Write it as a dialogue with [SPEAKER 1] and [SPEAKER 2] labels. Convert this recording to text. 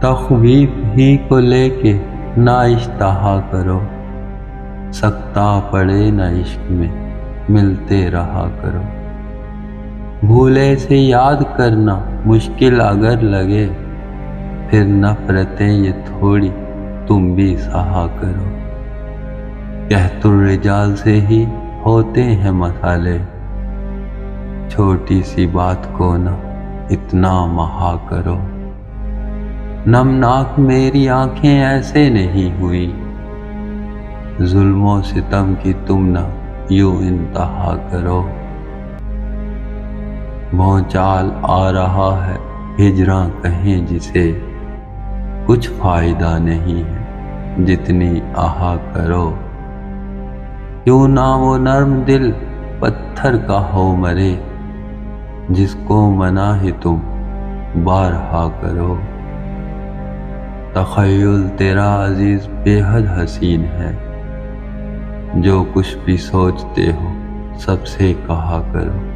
[SPEAKER 1] تخویف ہی کو لے کے نہ اشتہا کرو، سکتا پڑے نہ عشق میں ملتے رہا کرو۔ بھولے سے یاد کرنا مشکل اگر لگے، پھر نفرتیں یہ تھوڑی تم بھی سہا کرو۔ قحط الرجال سے ہی ہوتے ہیں مسئلے، چھوٹی سی بات کو نہ اتنا مہا کرو۔ نمناک میری آنکھیں ایسے نہیں ہوئی، ظلم و ستم کی تم نہ یوں انتہا کرو۔ بھونچال آ رہا ہے ہجراں کہیں جسے، کچھ فائدہ نہیں ہے جتنی آہا کرو۔ کیوں نہ وہ نرم دل پتھر کا ہو مرے، جس کو منع ہی تم بارہا کرو۔ تخیل تیرا عزیز بے حد حسین ہے، جو کچھ بھی سوچتے ہو سب سے کہا کرو۔